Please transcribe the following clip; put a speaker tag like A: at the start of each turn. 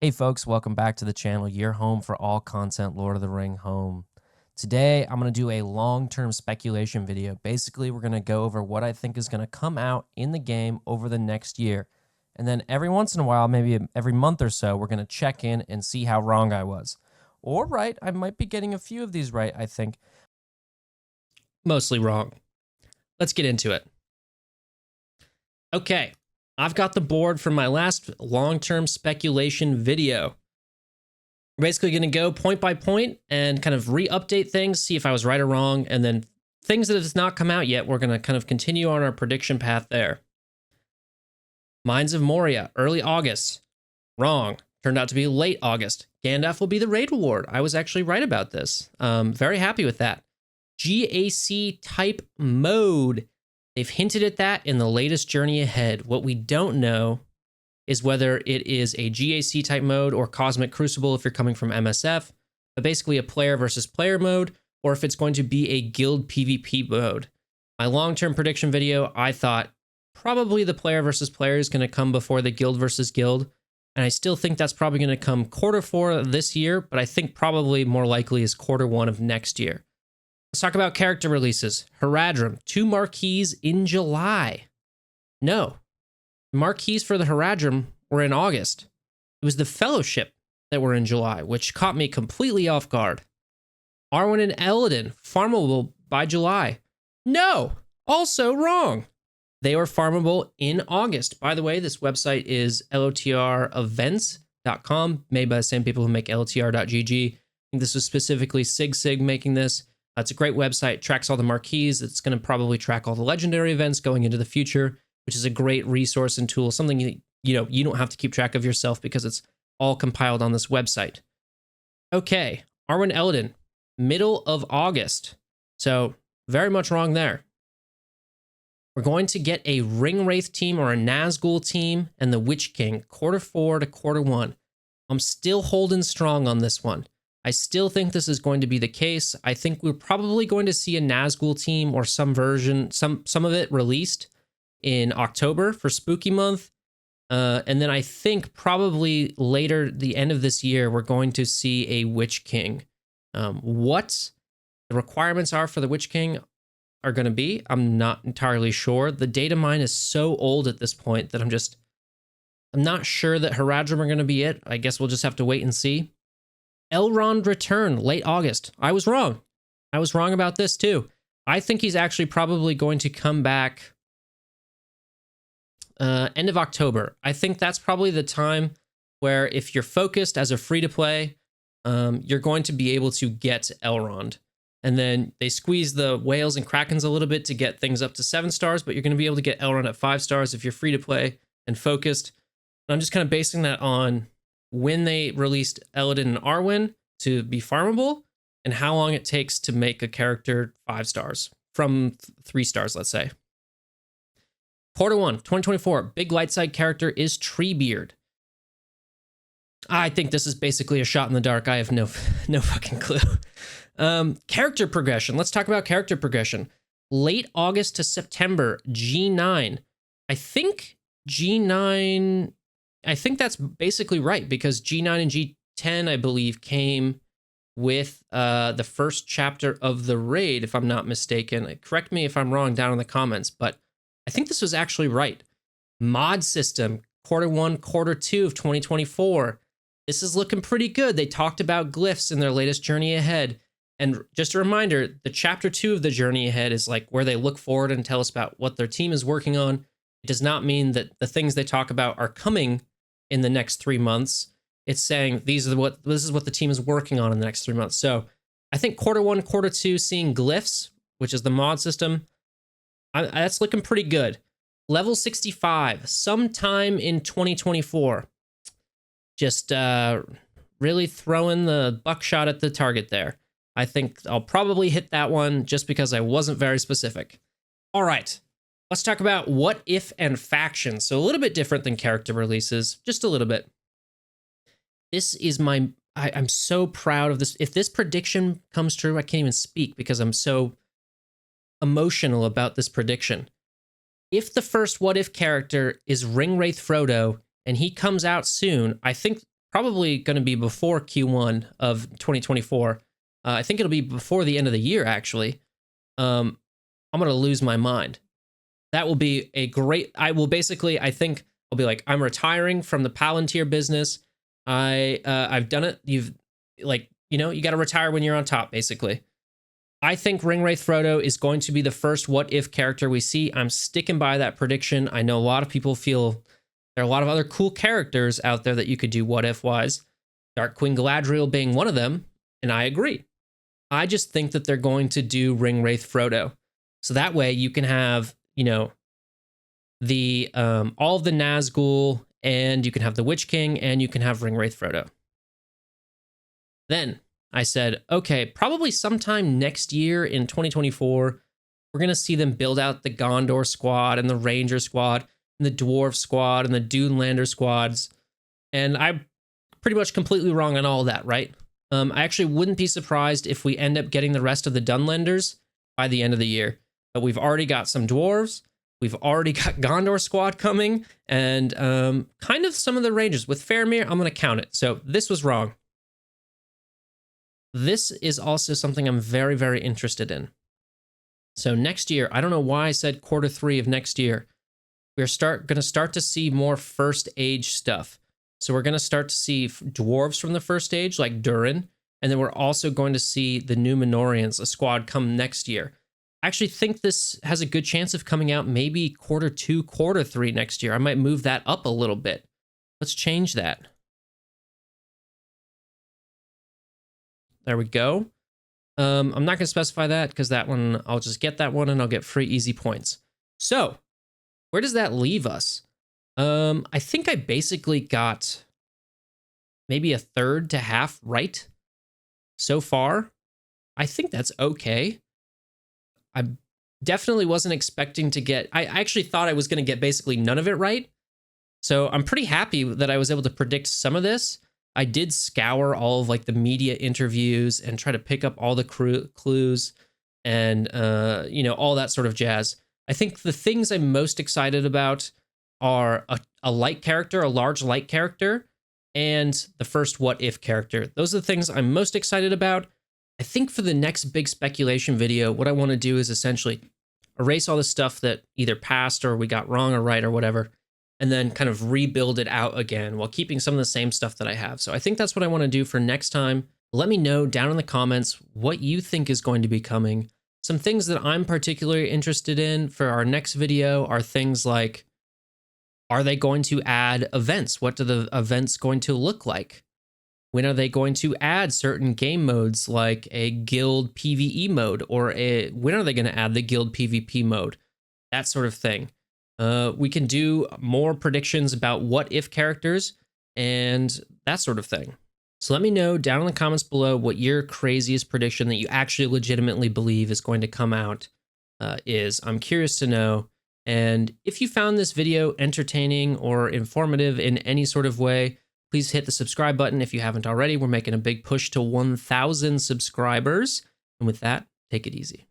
A: Hey folks, welcome back to the channel, your home for all content Lord of the Ring home. Today, I'm going to do a long-term speculation video. Basically, we're going to go over what I think is going to come out in the game over the next year. And then every once in a while, maybe every month or so, we're going to check in and see how wrong I was. Or right, I might be getting a few of these right, I think. Mostly wrong. Let's get into it. Okay. I've got the board from my last long-term speculation video. We're basically going to go point by point and kind of re-update things, see if I was right or wrong, and then things that have not come out yet, we're going to kind of continue on our prediction path there. Mines of Moria, early August. Wrong. Turned out to be late August. Gandalf will be the raid reward. I was actually right about this. Very happy with that. GAC type mode. They've hinted at that in the latest Journey Ahead. What we don't know is whether it is a GAC type mode or Cosmic Crucible if you're coming from MSF, but basically a player versus player mode, or if it's going to be a guild PvP mode. My long-term prediction video, I thought probably the player versus player is going to come before the guild versus guild, and I still think that's probably going to come Q4 this year, but I think probably more likely is Q1 of next year. Let's talk about character releases. Haradrim, 2 marquees in July. No. Marquees for the Haradrim were in August. It was the Fellowship that were in July, which caught me completely off guard. Arwen and Eladin, farmable by July. No! Also wrong. They were farmable in August. By the way, this website is LOTRevents.com, made by the same people who make LOTR.gg. I think this was specifically SigSig making this. It's a great website, tracks all the marquees. It's going to probably track all the legendary events going into the future, which is a great resource and tool, something you don't have to keep track of yourself because it's all compiled on this website. Okay, Arwen Eladin, middle of August. So very much wrong there. We're going to get a Ringwraith team or a Nazgul team and the Witch King, Q4 to Q1. I'm still holding strong on this one. I still think this is going to be the case. I think we're probably going to see a Nazgul team or some version, some of it released in October for Spooky Month. And then I think probably later, the end of this year, we're going to see a Witch King. What the requirements are for the Witch King are going to be, I'm not entirely sure. The data mine is so old at this point that I'm not sure that Haradrim are going to be it. I guess we'll just have to wait and see. Elrond return, late August. I was wrong. I was wrong about this too. I think he's actually probably going to come back end of October. I think that's probably the time where if you're focused as a free-to-play, you're going to be able to get Elrond. And then they squeeze the whales and krakens a little bit to get things up to 7 stars, but you're going to be able to get Elrond at 5 stars if you're free-to-play and focused. And I'm just kind of basing that on when they released Eladin and Arwen to be farmable, and how long it takes to make a character 5 stars from 3 stars, let's say. Q1, 2024, big light side character is Treebeard. I think this is basically a shot in the dark. I have no fucking clue. Character progression. Let's talk about character progression. Late August to September, G9. I think G9... I think that's basically right, because G9 and G10, I believe, came with the first chapter of the raid, if I'm not mistaken. Correct me if I'm wrong down in the comments, but I think this was actually right. Mod system, Q1, Q2 of 2024. This is looking pretty good. They talked about glyphs in their latest Journey Ahead. And just a reminder, the chapter 2 of the Journey Ahead is like where they look forward and tell us about what their team is working on. It does not mean that the things they talk about are coming in the next 3 months. It's saying this is what the team is working on in the next 3 months. So I think Q1, Q2 seeing glyphs, which is the mod system, that's looking pretty good. Level 65, sometime in 2024. Just really throwing the buckshot at the target there. I think I'll probably hit that one just because I wasn't very specific. All right. Let's talk about what if and factions. So a little bit different than character releases, just a little bit. This is I'm so proud of this. If this prediction comes true, I can't even speak because I'm so emotional about this prediction. If the first what if character is Ringwraith Frodo and he comes out soon, I think probably going to be before Q1 of 2024. I think it'll be before the end of the year, actually. I'm going to lose my mind. That will be a great, I think I'll be like, I'm retiring from the Palantir business. I've done it. You got to retire when you're on top, basically. I think Ringwraith Frodo is going to be the first what if character we see. I'm sticking by that prediction. I know a lot of people feel there are a lot of other cool characters out there that you could do what if wise. Dark Queen Galadriel being one of them, and I agree. I just think that they're going to do Ringwraith Frodo. So that way you can have, the all of the Nazgul, and you can have the Witch King, and you can have Ringwraith Frodo. Then I said, okay, probably sometime next year in 2024, we're going to see them build out the Gondor squad and the Ranger squad and the Dwarf squad and the Dunelander squads. And I'm pretty much completely wrong on all of that, right? I actually wouldn't be surprised if we end up getting the rest of the Dunlanders by the end of the year. But we've already got some Dwarves. We've already got Gondor squad coming, and kind of some of the Rangers. With Faramir, I'm going to count it. So this was wrong. This is also something I'm very, very interested in. So next year, I don't know why I said Q3 of next year. We're going to start to see more First Age stuff. So we're going to start to see dwarves from the First Age, like Durin, and then we're also going to see the Númenóreans, a squad, come next year. I actually think this has a good chance of coming out maybe Q2, Q3 next year. I might move that up a little bit. Let's change that. There we go. I'm not going to specify that because that one, I'll just get that one and I'll get free easy points. So where does that leave us? I think I basically got maybe a third to half right so far. I think that's okay. I definitely wasn't expecting to get, I actually thought I was going to get basically none of it right. So I'm pretty happy that I was able to predict some of this. I did scour all of like the media interviews and try to pick up all the clues and, all that sort of jazz. I think the things I'm most excited about are a light character, a large light character, and the first what if character. Those are the things I'm most excited about. I think for the next big speculation video, what I want to do is essentially erase all the stuff that either passed or we got wrong or right or whatever, and then kind of rebuild it out again while keeping some of the same stuff that I have. So I think that's what I want to do for next time. Let me know down in the comments what you think is going to be coming. Some things that I'm particularly interested in for our next video are things like, are they going to add events? What do the events going to look like? When are they going to add certain game modes like a guild PvE mode, or when are they going to add the guild PvP mode? That sort of thing. We can do more predictions about what if characters and that sort of thing. So let me know down in the comments below what your craziest prediction that you actually legitimately believe is going to come out is. I'm curious to know. And if you found this video entertaining or informative in any sort of way, please hit the subscribe button if you haven't already. We're making a big push to 1,000 subscribers. And with that, take it easy.